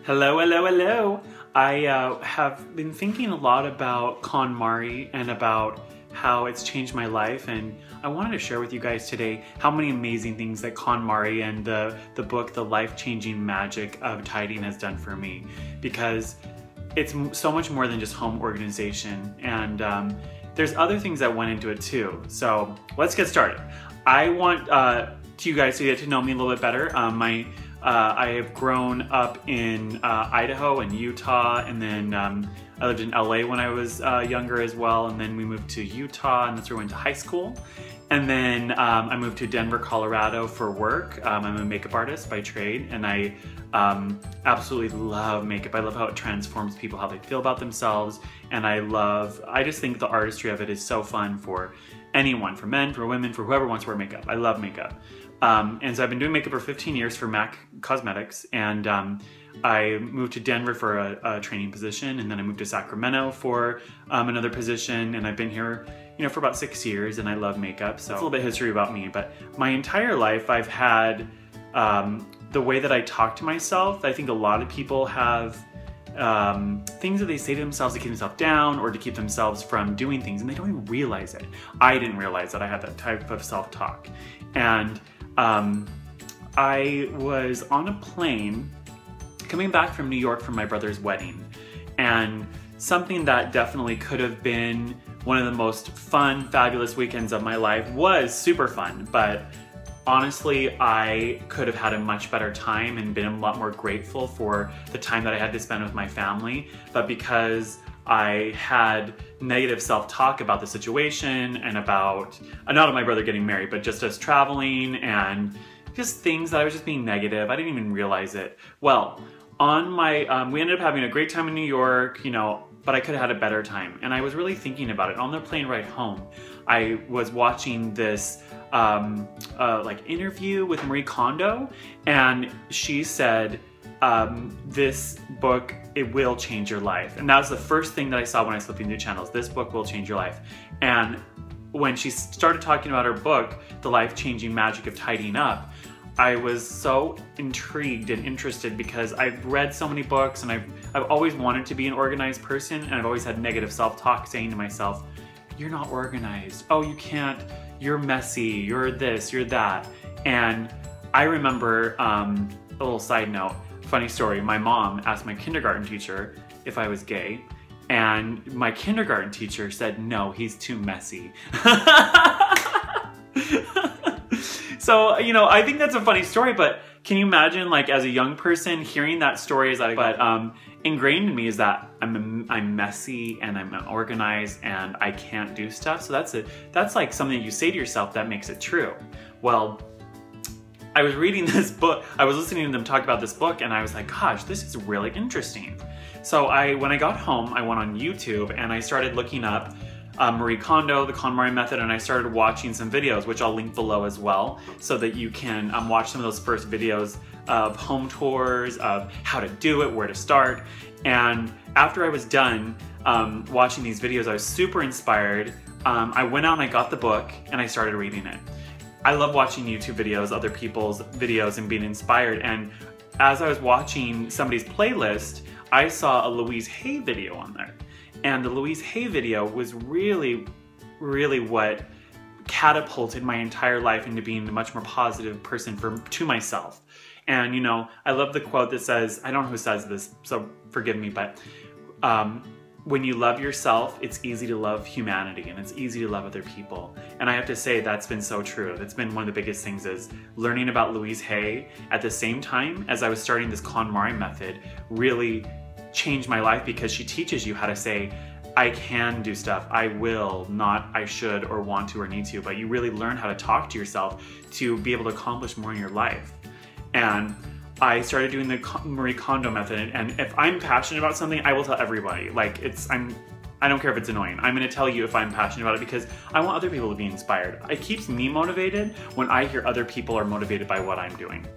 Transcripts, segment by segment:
Hello, hello, hello. I have been thinking a lot about KonMari and about how it's changed my life, and I wanted to share with you guys today how many amazing things that KonMari and the book, The Life-Changing Magic of Tidying, has done for me, because it's so much more than just home organization, and there's other things that went into it too. So let's get started. I want you guys to get to know me a little bit better. I have grown up in Idaho and Utah, and then I lived in LA when I was younger as well, and then we moved to Utah, and that's where I went to high school. And then I moved to Denver, Colorado for work. I'm a makeup artist by trade, and I absolutely love makeup. I love how it transforms people, how they feel about themselves, and I just think the artistry of it is so fun for anyone, for men, for women, for whoever wants to wear makeup. I love makeup. And so I've been doing makeup for 15 years for MAC Cosmetics, and I moved to Denver for a training position, and then I moved to Sacramento for another position, and I've been here for about 6 years, and I love makeup. So that's a little bit of history about me, but my entire life I've had the way that I talk to myself. I think a lot of people have things that they say to themselves to keep themselves down or to keep themselves from doing things, and they don't even realize it. I didn't realize that I had that type of self-talk. And I was on a plane coming back from New York from my brother's wedding, and something that definitely could have been one of the most fun, fabulous weekends of my life was super fun, but honestly, I could have had a much better time and been a lot more grateful for the time that I had to spend with my family. But because I had negative self-talk about the situation and about, not my brother getting married, but just us traveling and just things that I was just being negative, I didn't even realize it. Well, on my, we ended up having a great time in New York, but I could have had a better time. And I was really thinking about it. On the plane ride home, I was watching this interview with Marie Kondo, and she said, this book, it will change your life. And that was the first thing that I saw when I was flipping through channels. This book will change your life. And when she started talking about her book, The Life-Changing Magic of Tidying Up, I was so intrigued and interested because I've read so many books, and I've always wanted to be an organized person, and I've always had negative self-talk saying to myself, you're not organized. Oh, you can't, you're messy, you're this, you're that. And I remember, a little side note, funny story, my mom asked my kindergarten teacher if I was gay, and my kindergarten teacher said, no, he's too messy. So, I think that's a funny story, but can you imagine, like, as a young person hearing that story? But ingrained in me is that I'm messy and I'm unorganized and I can't do stuff. So that's like something that you say to yourself that makes it true. Well, I was reading this book, I was listening to them talk about this book, and I was like, gosh, this is really interesting. So when I got home, I went on YouTube and I started looking up Marie Kondo, the KonMari Method, and I started watching some videos, which I'll link below as well, so that you can watch some of those first videos of home tours, of how to do it, where to start. And after I was done watching these videos, I was super inspired. I went out and I got the book and I started reading it. I love watching YouTube videos, other people's videos, and being inspired. And as I was watching somebody's playlist, I saw a Lousie Hay video on there. And the Lousie Hay video was really, really what catapulted my entire life into being a much more positive person to myself. And I love the quote that says, I don't know who says this, so forgive me, but when you love yourself, it's easy to love humanity, and it's easy to love other people. And I have to say, that's been so true. That's been one of the biggest things, is learning about Lousie Hay at the same time as I was starting this KonMari method really changed my life, because she teaches you how to say, I can do stuff, I will, not I should or want to or need to, but you really learn how to talk to yourself to be able to accomplish more in your life. And I started doing the Marie Kondo method, and if I'm passionate about something, I will tell everybody. Like, I don't care if it's annoying. I'm gonna tell you if I'm passionate about it, because I want other people to be inspired. It keeps me motivated when I hear other people are motivated by what I'm doing.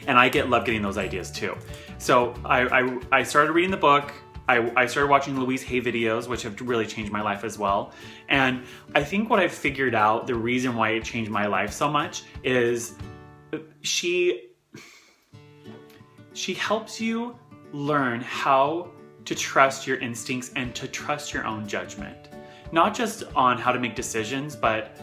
And I love getting those ideas too. So I started reading the book. I started watching Lousie Hay videos, which have really changed my life as well. And I think what I've figured out, the reason why it changed my life so much, is she helps you learn how to trust your instincts and to trust your own judgment. Not just on how to make decisions, but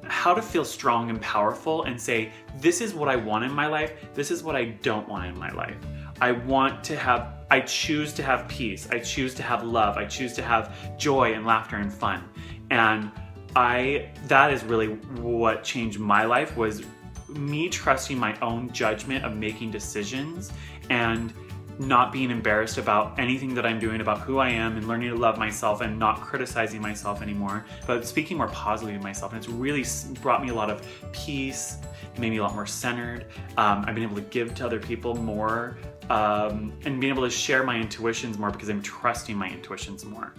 how to feel strong and powerful and say, this is what I want in my life, this is what I don't want in my life. I choose to have peace, I choose to have love, I choose to have joy and laughter and fun. And that is really what changed my life, was me trusting my own judgment of making decisions and not being embarrassed about anything that I'm doing, about who I am, and learning to love myself and not criticizing myself anymore, but speaking more positively to myself. And it's really brought me a lot of peace, made me a lot more centered. I've been able to give to other people more, and being able to share my intuitions more because I'm trusting my intuitions more.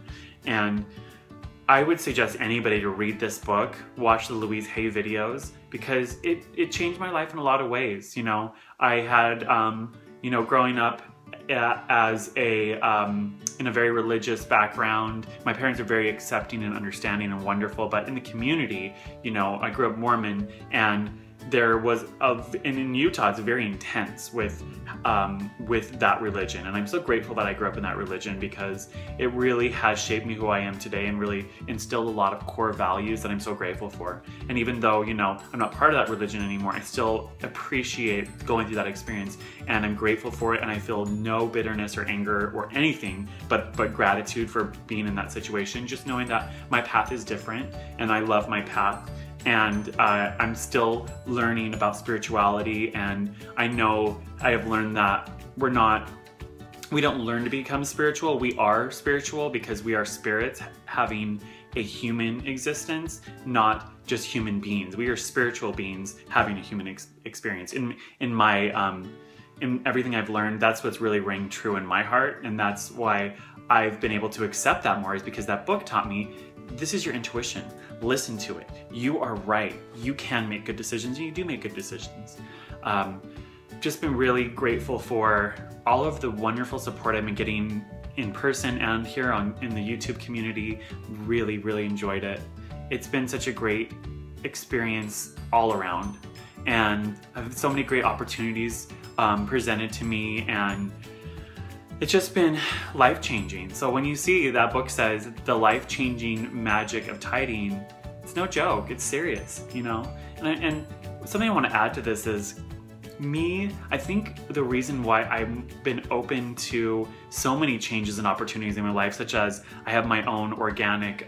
And I would suggest anybody to read this book, watch the Lousie Hay videos, because it changed my life in a lot of ways. You know, I had, you know, growing up as in a very religious background, my parents are very accepting and understanding and wonderful, but in the community, you know, I grew up Mormon, and there was and in Utah it's very intense with that religion, and I'm so grateful that I grew up in that religion, because it really has shaped me who I am today and really instilled a lot of core values that I'm so grateful for. And even though, you know, I'm not part of that religion anymore, I still appreciate going through that experience, and I'm grateful for it, and I feel no bitterness or anger or anything but gratitude for being in that situation, just knowing that my path is different and I love my path. And I'm still learning about spirituality, and I know I have learned that we don't learn to become spiritual, we are spiritual because we are spirits having a human existence, not just human beings. We are spiritual beings having a human experience. In everything I've learned, that's what's really rang true in my heart, and that's why I've been able to accept that more, is because that book taught me, this is your intuition. Listen to it. You are right. You can make good decisions, and you do make good decisions. Just been really grateful for all of the wonderful support I've been getting in person and here in the YouTube community. Really, really enjoyed it. It's been such a great experience all around, and I've had so many great opportunities presented to me, and it's just been life-changing. So when you see that book says the life-changing magic of tidying, it's no joke, it's serious, you know? And something I want to add to this is, I think the reason why I've been open to so many changes and opportunities in my life, such as I have my own organic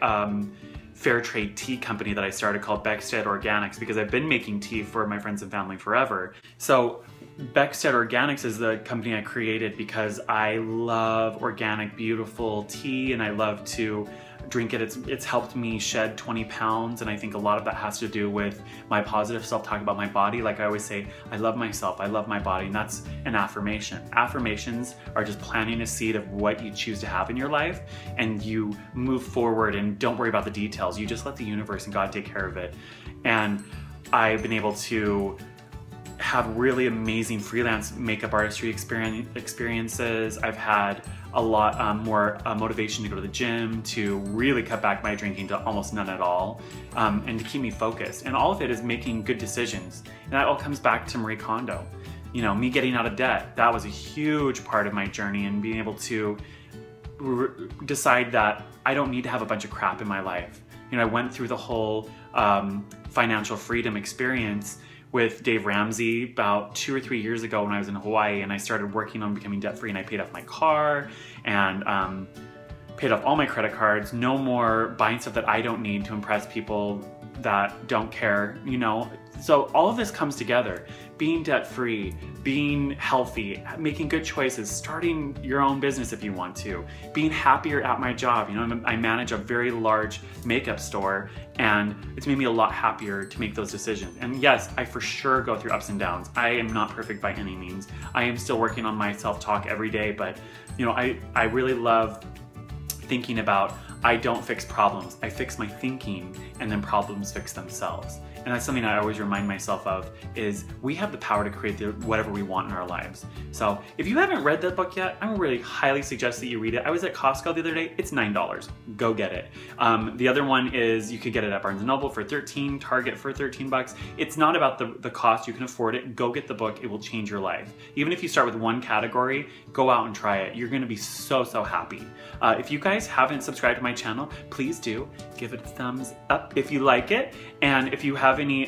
fair trade tea company that I started called becksteadorganics, because I've been making tea for my friends and family forever. So becksteadorganics is the company I created because I love organic, beautiful tea, and I love to drink it. It's helped me shed 20 pounds, and I think a lot of that has to do with my positive self-talk about my body. Like I always say, I love myself, I love my body, and that's an affirmation. Affirmations are just planting a seed of what you choose to have in your life, and you move forward and don't worry about the details. You just let the universe and God take care of it. And I've been able to have really amazing freelance makeup artistry experiences. I've had a lot more motivation to go to the gym, to really cut back my drinking to almost none at all, and to keep me focused. And all of it is making good decisions. And that all comes back to Marie Kondo. You know, me getting out of debt, that was a huge part of my journey, and being able to decide that I don't need to have a bunch of crap in my life. You know, I went through the whole financial freedom experience with Dave Ramsey about 2 or 3 years ago when I was in Hawaii, and I started working on becoming debt-free, and I paid off my car and paid off all my credit cards. No more buying stuff that I don't need to impress people that don't care, you know? So all of this comes together. Being debt-free, being healthy, making good choices, starting your own business if you want to, being happier at my job. You know, I manage a very large makeup store, and it's made me a lot happier to make those decisions. And yes, I for sure go through ups and downs. I am not perfect by any means. I am still working on my self-talk every day, but you know, I really love thinking about, I don't fix problems, I fix my thinking, and then problems fix themselves. and that's something I always remind myself of, is we have the power to create whatever we want in our lives. So if you haven't read that book yet, I really highly suggest that you read it. I was at Costco the other day. It's $9. Go get it. The other one is you could get it at Barnes & Noble for $13, Target for $13. It's not about the cost. You can afford it. Go get the book. It will change your life. Even if you start with one category, go out and try it. You're going to be so happy. If you guys haven't subscribed to my channel, please do. Give it a thumbs up if you like it. And if you have any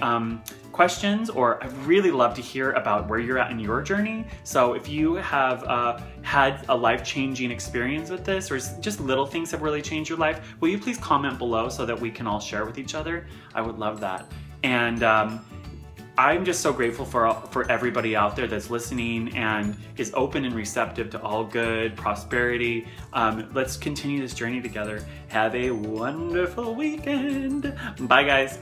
questions, or I'd really love to hear about where you're at in your journey. So if you have had a life-changing experience with this, or just little things have really changed your life, will you please comment below so that we can all share with each other? I would love that. And I'm just so grateful for everybody out there that's listening and is open and receptive to all good, prosperity. Let's continue this journey together. Have a wonderful weekend. Bye, guys.